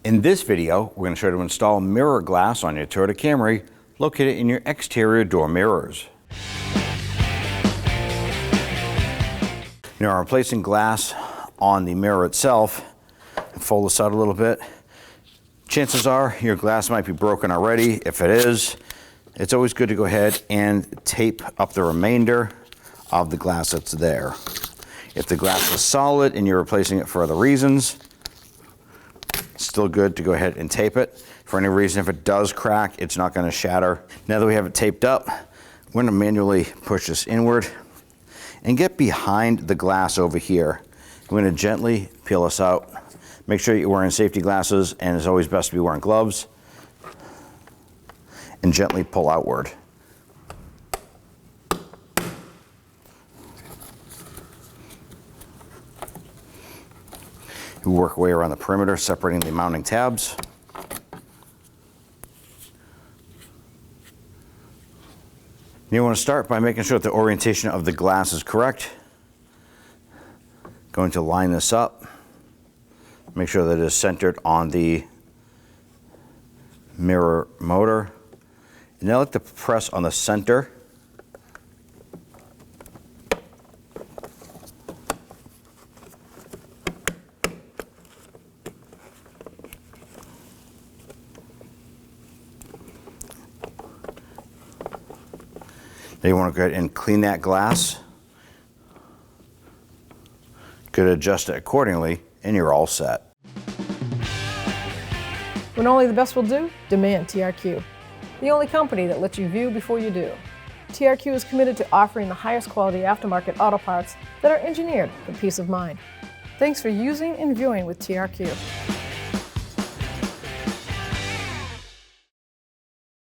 In this video, we're going to show you how to install mirror glass on your Toyota Camry located in your exterior door mirrors. Now, I'm placing glass on the mirror itself. Fold this out a little bit. Chances are your glass might be broken already. If it is, it's always good to go ahead and tape up the remainder of the glass that's there. If the glass is solid and you're replacing it for other reasons, it's still good to go ahead and tape it. For any reason, if it does crack, it's not going to shatter. Now that we have it taped up, we're going to manually push this inward and get behind the glass over here. We're going to gently peel this out. Make sure you're wearing safety glasses, and it's always best to be wearing gloves. And gently pull outward. You work your way around the perimeter, separating the mounting tabs. You want to start by making sure that the orientation of the glass is correct. Going to line this up. Make sure that it is centered on the mirror motor. And then I like to press on the center. Now you want to go ahead and clean that glass. Could adjust it accordingly, and you're all set. When only the best will do, demand TRQ. The only company that lets you view before you do. TRQ is committed to offering the highest quality aftermarket auto parts that are engineered for peace of mind. Thanks for using and viewing with TRQ.